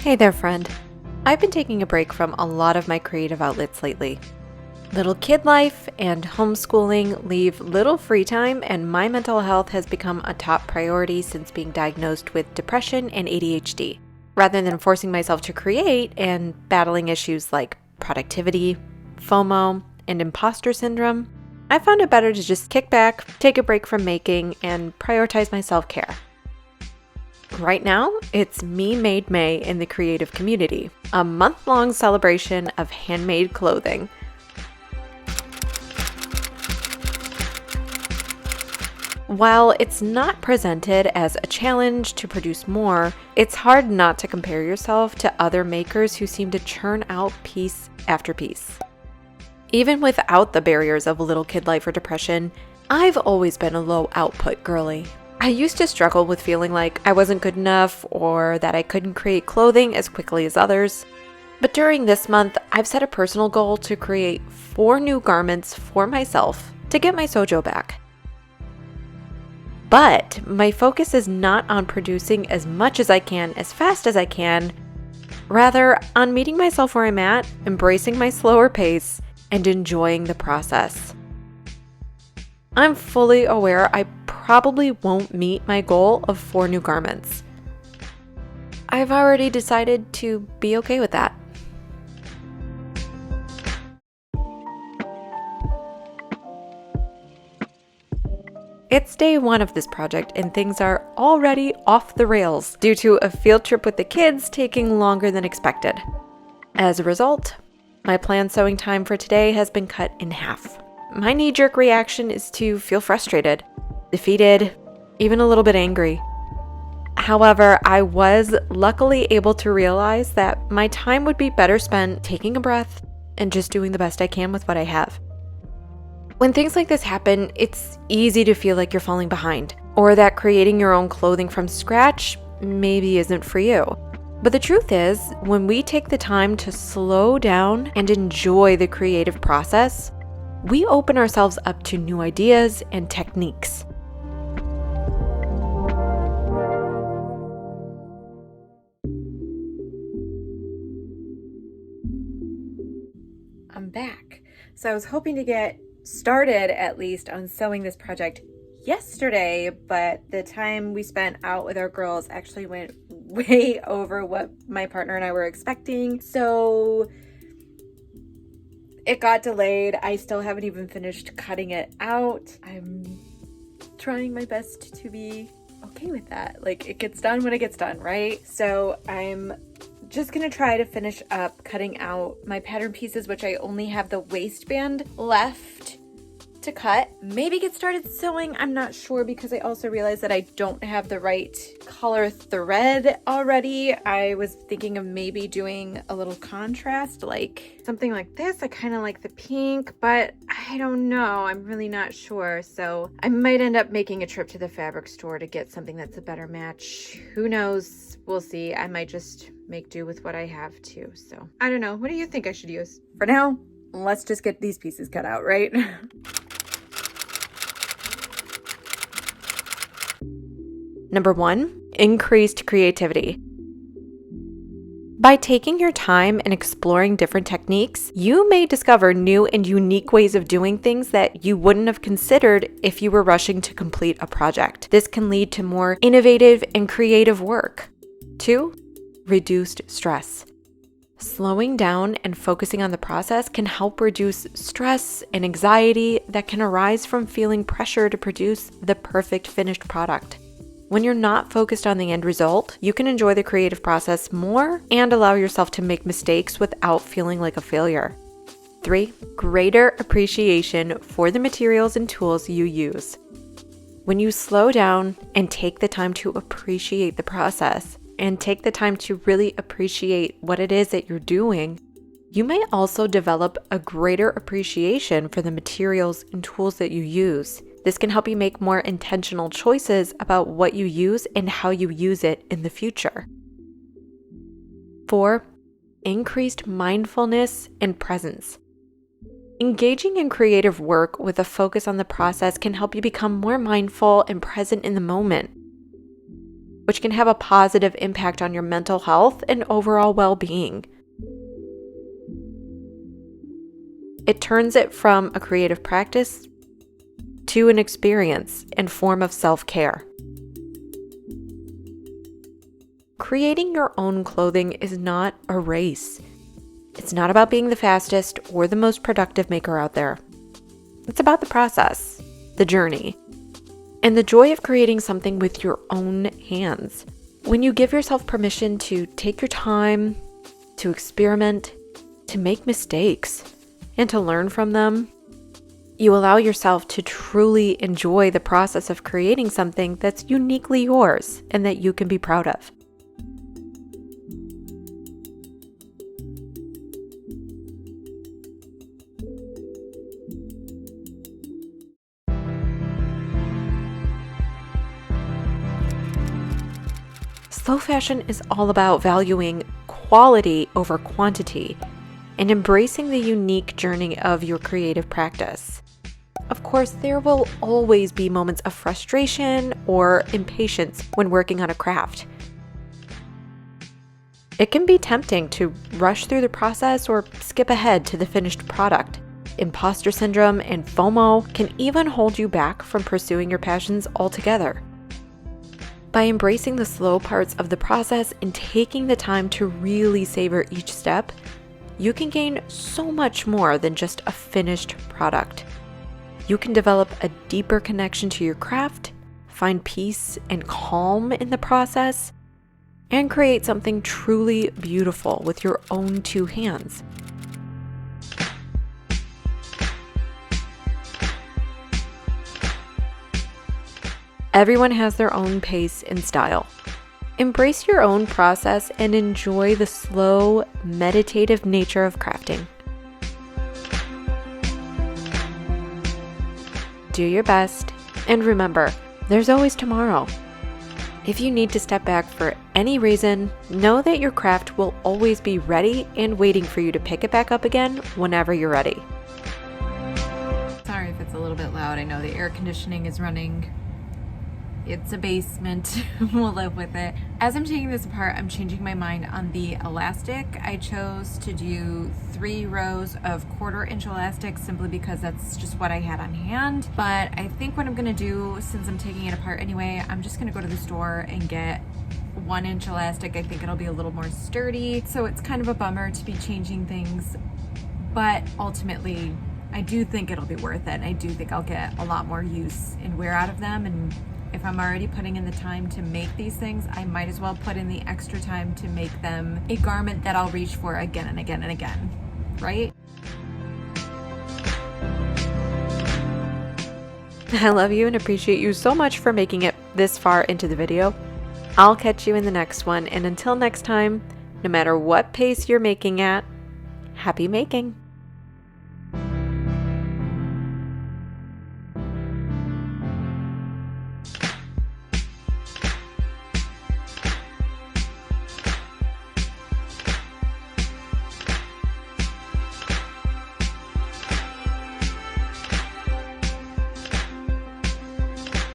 Hey there, friend. I've been taking a break from a lot of my creative outlets lately. Little kid life and homeschooling leave little free time, and my mental health has become a top priority since being diagnosed with depression and ADHD. Rather than forcing myself to create and battling issues like productivity, FOMO, and imposter syndrome, I found it better to just kick back, take a break from making, and prioritize my self-care. Right now, it's Me Made May in the creative community, a month-long celebration of handmade clothing. While it's not presented as a challenge to produce more, it's hard not to compare yourself to other makers who seem to churn out piece after piece. Even without the barriers of little kid life or depression, I've always been a low output girly. I used to struggle with feeling like I wasn't good enough or that I couldn't create clothing as quickly as others. But during this month, I've set a personal goal to create 4 new garments for myself to get my sojo back. But my focus is not on producing as much as I can, as fast as I can, rather on meeting myself where I'm at, embracing my slower pace, and enjoying the process. I'm fully aware I probably won't meet my goal of 4 new garments. I've already decided to be okay with that. It's day 1 of this project and things are already off the rails due to a field trip with the kids taking longer than expected. As a result, my planned sewing time for today has been cut in half. My knee-jerk reaction is to feel frustrated, defeated, even a little bit angry. However, I was luckily able to realize that my time would be better spent taking a breath and just doing the best I can with what I have. When things like this happen, it's easy to feel like you're falling behind, or that creating your own clothing from scratch maybe isn't for you. But the truth is, when we take the time to slow down and enjoy the creative process, we open ourselves up to new ideas and techniques. I'm back. So I was hoping to get started at least on sewing this project yesterday, but the time we spent out with our girls actually went way over what my partner and I were expecting. So it got delayed. I still haven't even finished cutting it out. I'm trying my best to be okay with that. Like, it gets done when it gets done, right? So I'm just gonna try to finish up cutting out my pattern pieces, which I only have the waistband left to cut. Maybe get started sewing, I'm not sure, because I also realized that I don't have the right color thread already. I was thinking of maybe doing a little contrast, like something like this. I kind of like the pink, but I don't know. I'm really not sure. So I might end up making a trip to the fabric store to get something that's a better match. Who knows? We'll see. I might just make do with what I have too. So I don't know. What do you think I should use? For now, let's just get these pieces cut out, right? Number 1, increased creativity. By taking your time and exploring different techniques, you may discover new and unique ways of doing things that you wouldn't have considered if you were rushing to complete a project. This can lead to more innovative and creative work. 2, reduced stress. Slowing down and focusing on the process can help reduce stress and anxiety that can arise from feeling pressure to produce the perfect finished product. When you're not focused on the end result, you can enjoy the creative process more and allow yourself to make mistakes without feeling like a failure. 3, greater appreciation for the materials and tools you use. When you slow down and take the time to appreciate the process and take the time to really appreciate what it is that you're doing, you may also develop a greater appreciation for the materials and tools that you use. This can help you make more intentional choices about what you use and how you use it in the future. 4, increased mindfulness and presence. Engaging in creative work with a focus on the process can help you become more mindful and present in the moment. which can have a positive impact on your mental health and overall well-being. It turns it from a creative practice to an experience and form of self-care. Creating your own clothing is not a race. It's not about being the fastest or the most productive maker out there. It's about the process, the journey, and the joy of creating something with your own hands. When you give yourself permission to take your time, to experiment, to make mistakes, and to learn from them, you allow yourself to truly enjoy the process of creating something that's uniquely yours and that you can be proud of. Slow fashion is all about valuing quality over quantity and embracing the unique journey of your creative practice. Of course, there will always be moments of frustration or impatience when working on a craft. It can be tempting to rush through the process or skip ahead to the finished product. Imposter syndrome and FOMO can even hold you back from pursuing your passions altogether. By embracing the slow parts of the process and taking the time to really savor each step, you can gain so much more than just a finished product. You can develop a deeper connection to your craft, find peace and calm in the process, and create something truly beautiful with your own two hands. Everyone has their own pace and style. Embrace your own process and enjoy the slow, meditative nature of crafting. Do your best, and remember, there's always tomorrow. If you need to step back for any reason, know that your craft will always be ready and waiting for you to pick it back up again whenever you're ready. Sorry if it's a little bit loud. I know the air conditioning is running. It's a basement. We'll live with it. As I'm taking this apart, I'm changing my mind on the elastic. I chose to do 3 rows of 1/4 inch elastic simply because that's just what I had on hand. But I think what I'm gonna do, since I'm taking it apart anyway, I'm just gonna go to the store and get 1 inch elastic. I think it'll be a little more sturdy. So it's kind of a bummer to be changing things, but ultimately I do think it'll be worth it. And I do think I'll get a lot more use and wear out of them. And if I'm already putting in the time to make these things, I might as well put in the extra time to make them a garment that I'll reach for again and again and again, right? I love you and appreciate you so much for making it this far into the video. I'll catch you in the next one, and until next time, no matter what pace you're making at, happy making!